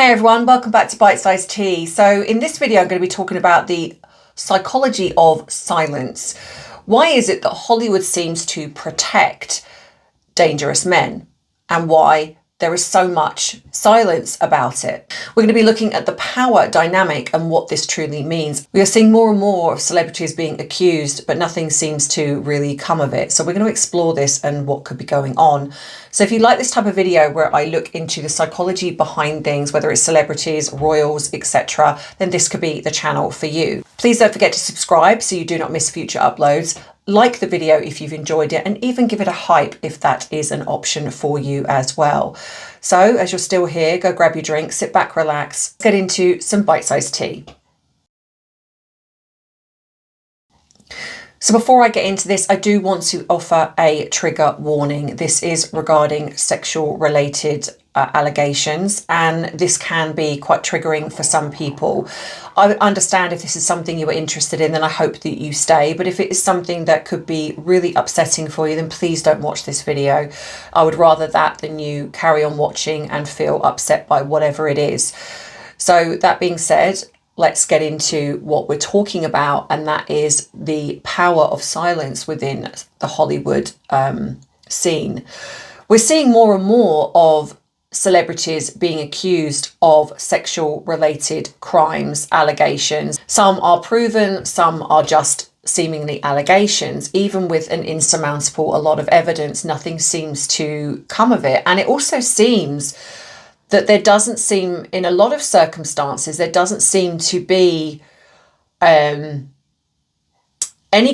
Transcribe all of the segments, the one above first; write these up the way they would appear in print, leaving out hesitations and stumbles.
Hey everyone, welcome back to Bite Size Tea. So in this video, I'm going to be talking about the psychology of silence. Why is it that Hollywood seems to protect dangerous men and why there is so much silence about it? We're going to be looking at the power dynamic and what this truly means. We are seeing more and more of celebrities being accused, but nothing seems to really come of it. So we're going to explore this and what could be going on. So if you like this type of video where I look into the psychology behind things, whether it's celebrities, royals, etc., then this could be the channel for you. Please don't forget to subscribe so you do not miss future uploads. Like the video if you've enjoyed it, and even give it a hype if that is an option for you as well. So as you're still here, go grab your drink, sit back, relax, get into some bite-sized tea. So before I get into this, I do want to offer a trigger warning. This is regarding sexual related allegations, and this can be quite triggering for some people. I understand if this is something you are interested in, then I hope that you stay. But if it is something that could be really upsetting for you, then please don't watch this video. I would rather that than you carry on watching and feel upset by whatever it is. So that being said, let's get into what we're talking about, and that is the power of silence within the Hollywood scene. We're seeing more and more of celebrities being accused of sexual related crimes, allegations. Some are proven, some are just seemingly allegations. Even with an insurmountable a lot of evidence, nothing seems to come of it. And it also seems that there doesn't seem, in a lot of circumstances, there doesn't seem to be any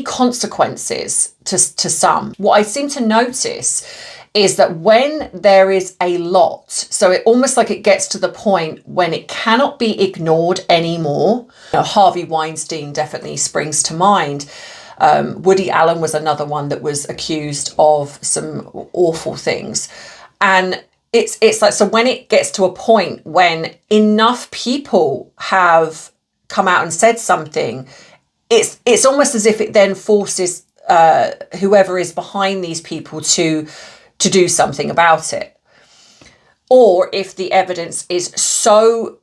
consequences to some. What I seem to notice is that when there is a lot, so it almost like it gets to the point when it cannot be ignored anymore. Harvey Weinstein definitely springs to mind. Woody Allen was another one that was accused of some awful things. And it's like, so when it gets to a point when enough people have come out and said something, it's almost as if it then forces whoever is behind these people to do something about it. Or if the evidence is so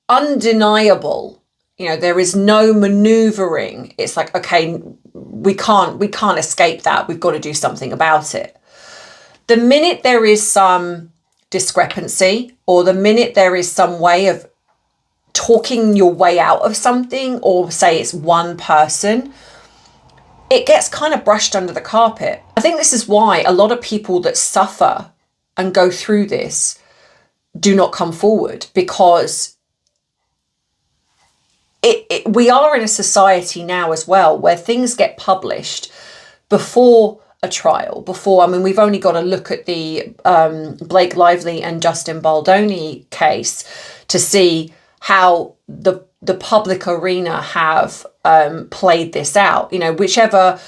undeniable, there is no maneuvering. It's like, okay, we can't escape that. We've got to do something about it. The minute there is some discrepancy, or the minute there is some way of talking your way out of something, or say it's one person, it gets kind of brushed under the carpet. I think this is why a lot of people that suffer and go through this do not come forward, because we are in a society now as well where things get published before a trial, we've only got to look at the Blake Lively and Justin Baldoni case to see how the public arena have played this out. Whichever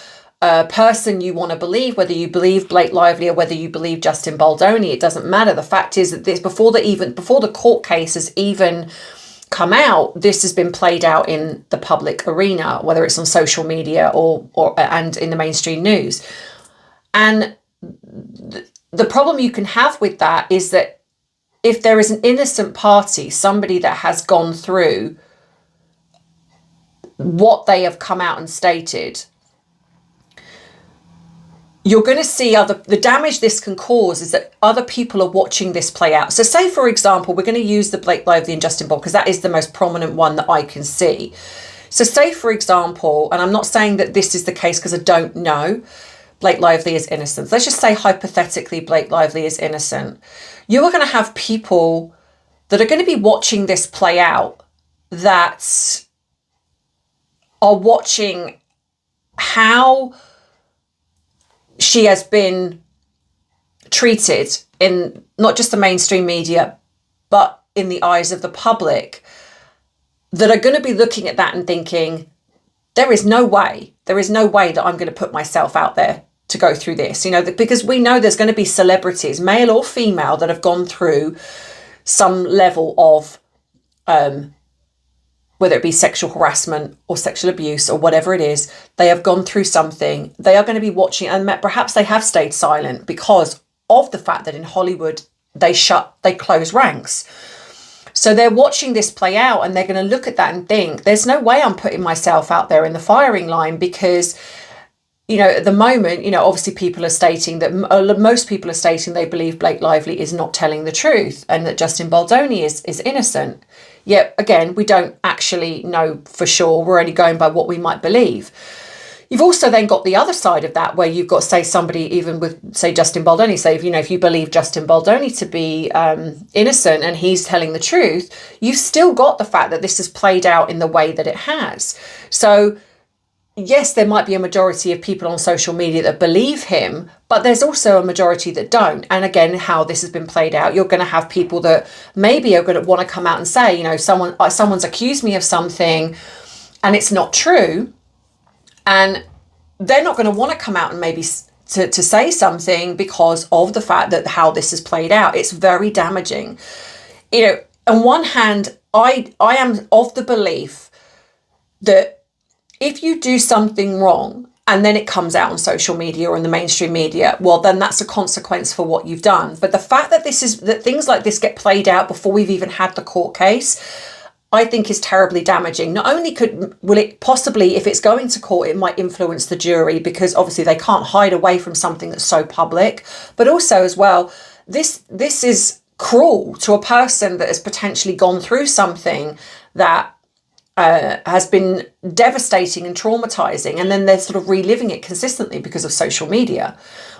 person you want to believe, whether you believe Blake Lively or whether you believe Justin Baldoni, it doesn't matter. The fact is that this, before the court case has even come out, this has been played out in the public arena, whether it's on social media and in the mainstream news. And the problem you can have with that is that if there is an innocent party, somebody that has gone through what they have come out and stated, you're going to see the damage this can cause is that other people are watching this play out. So say, for example, we're going to use the Blake Lively and Justin Baldoni because that is the most prominent one that I can see. So say, for example, and I'm not saying that this is the case because I don't know, Blake Lively is innocent. Let's just say hypothetically Blake Lively is innocent. You are going to have people that are going to be watching this play out, that are watching how she has been treated in not just the mainstream media, but in the eyes of the public, that are going to be looking at that and thinking, there is no way that I'm going to put myself out there to go through this, because we know there's going to be celebrities, male or female, that have gone through some level of, whether it be sexual harassment or sexual abuse or whatever it is, they have gone through something. They are going to be watching, and perhaps they have stayed silent because of the fact that in Hollywood, they close ranks. So they're watching this play out, and they're going to look at that and think, there's no way I'm putting myself out there in the firing line, because, you know, at the moment, you know, obviously people are stating that most people are stating they believe Blake Lively is not telling the truth and that Justin Baldoni is innocent. Yet again, we don't actually know for sure. We're only going by what we might believe. You've also then got the other side of that, where you've got, say, somebody even with, say, Justin Baldoni, say, if, you know, if you believe Justin Baldoni to be innocent and he's telling the truth, you've still got the fact that this has played out in the way that it has. So yes, there might be a majority of people on social media that believe him, but there's also a majority that don't. And again, how this has been played out, you're going to have people that maybe are going to want to come out and say, you know, someone's accused me of something and it's not true. And they're not going to want to come out and maybe to say something because of the fact that how this has played out. It's very damaging. You know, on one hand, I am of the belief that if you do something wrong and then it comes out on social media or in the mainstream media, well, then that's a consequence for what you've done. But the fact that that things like this get played out before we've even had the court case, I think is terribly damaging. Not only will it possibly, if it's going to court, it might influence the jury, because obviously they can't hide away from something that's so public, but also as well, this is cruel to a person that has potentially gone through something that has been devastating and traumatizing, and then they're sort of reliving it consistently because of social media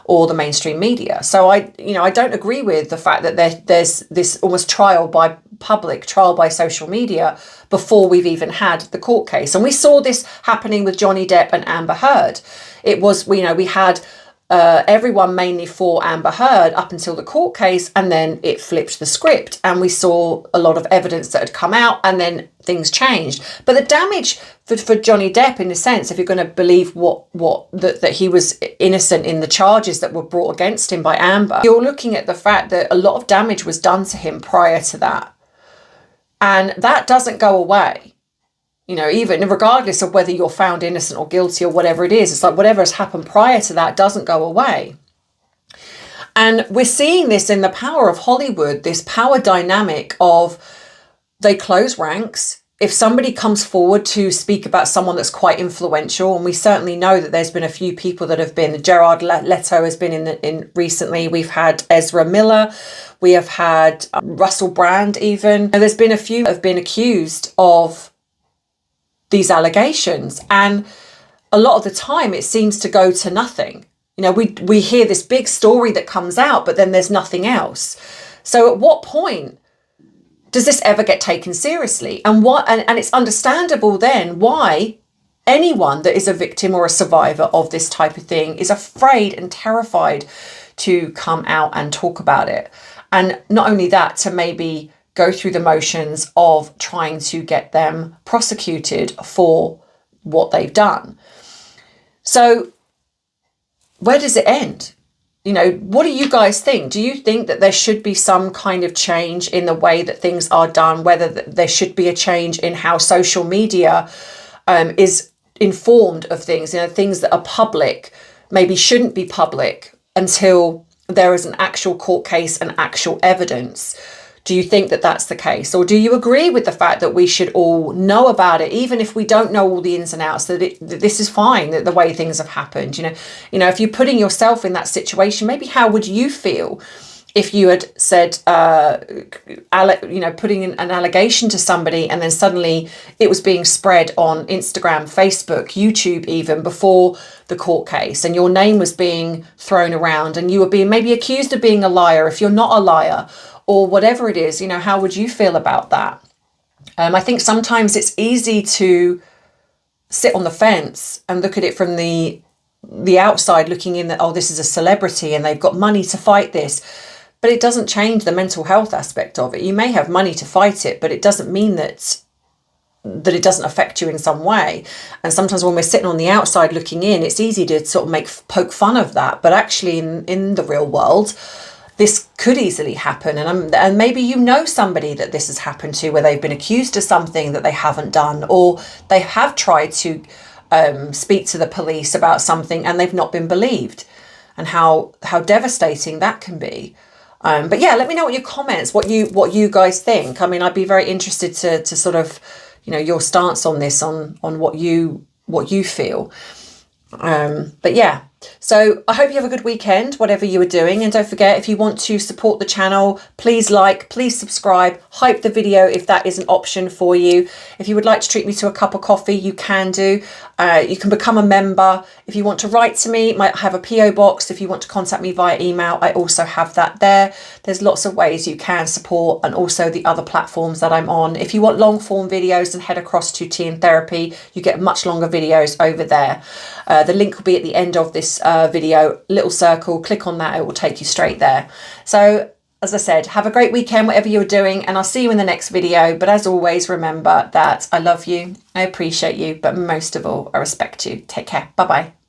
or the mainstream media. So I don't agree with the fact that there's this almost trial by social media before we've even had the court case. And we saw this happening with Johnny Depp and Amber Heard. It was, we had everyone mainly for Amber Heard up until the court case, and then it flipped the script and we saw a lot of evidence that had come out, and then things changed. But the damage for Johnny Depp, in a sense, if you're going to believe that he was innocent in the charges that were brought against him by Amber, you're looking at the fact that a lot of damage was done to him prior to that, and that doesn't go away. You know, even regardless of whether you're found innocent or guilty or whatever it is, it's like whatever has happened prior to that doesn't go away. And we're seeing this in the power of Hollywood, this power dynamic of they close ranks. If somebody comes forward to speak about someone that's quite influential, and we certainly know that there's been a few people that have been, Jared Leto has been in recently, we've had Ezra Miller, we have had Russell Brand even. And there's been a few that have been accused of these allegations, and a lot of the time it seems to go to nothing. You know, we hear this big story that comes out, but then there's nothing else. So at what point does this ever get taken seriously? And it's understandable then why anyone that is a victim or a survivor of this type of thing is afraid and terrified to come out and talk about it. And not only that, to maybe go through the motions of trying to get them prosecuted for what they've done. So where does it end? You know, what do you guys think? Do you think that there should be some kind of change in the way that things are done, whether there should be a change in how social media is informed of things, you know, things that are public maybe shouldn't be public until there is an actual court case and actual evidence? Do you think that that's the case? Or do you agree with the fact that we should all know about it, even if we don't know all the ins and outs, that this is fine, that the way things have happened? You know, if you're putting yourself in that situation, maybe how would you feel if you had said, putting an allegation to somebody, and then suddenly it was being spread on Instagram, Facebook, YouTube, even before the court case, and your name was being thrown around and you were being maybe accused of being a liar if you're not a liar, or whatever it is? You know, how would you feel about that? I think sometimes it's easy to sit on the fence and look at it from the outside looking in, that, oh, this is a celebrity and they've got money to fight this. But it doesn't change the mental health aspect of it. You may have money to fight it, but it doesn't mean that it doesn't affect you in some way. And sometimes when we're sitting on the outside looking in, it's easy to sort of poke fun of that. But actually in the real world, this could easily happen. And maybe you know somebody that this has happened to, where they've been accused of something that they haven't done, or they have tried to speak to the police about something and they've not been believed, and how devastating that can be. But yeah, let me know what your comments, what you guys think. I mean, I'd be very interested to sort of, you know, your stance on this, on what you feel. But yeah, so I hope you have a good weekend, whatever you are doing. And don't forget, if you want to support the channel, please like, please subscribe, hype the video if that is an option for you. If you would like to treat me to a cup of coffee, you can do. You can become a member. If you want to write to me, I have a PO box. If you want to contact me via email, I also have that there. There's lots of ways you can support, and also the other platforms that I'm on. If you want long form videos, then head across to Tea and Therapy. You get much longer videos over there. The link will be at the end of this video, little circle, click on that, it will take you straight there. So as I said, have a great weekend, whatever you're doing, and I'll see you in the next video. But as always, remember that I love you, I appreciate you, but most of all, I respect you. Take care. Bye-bye.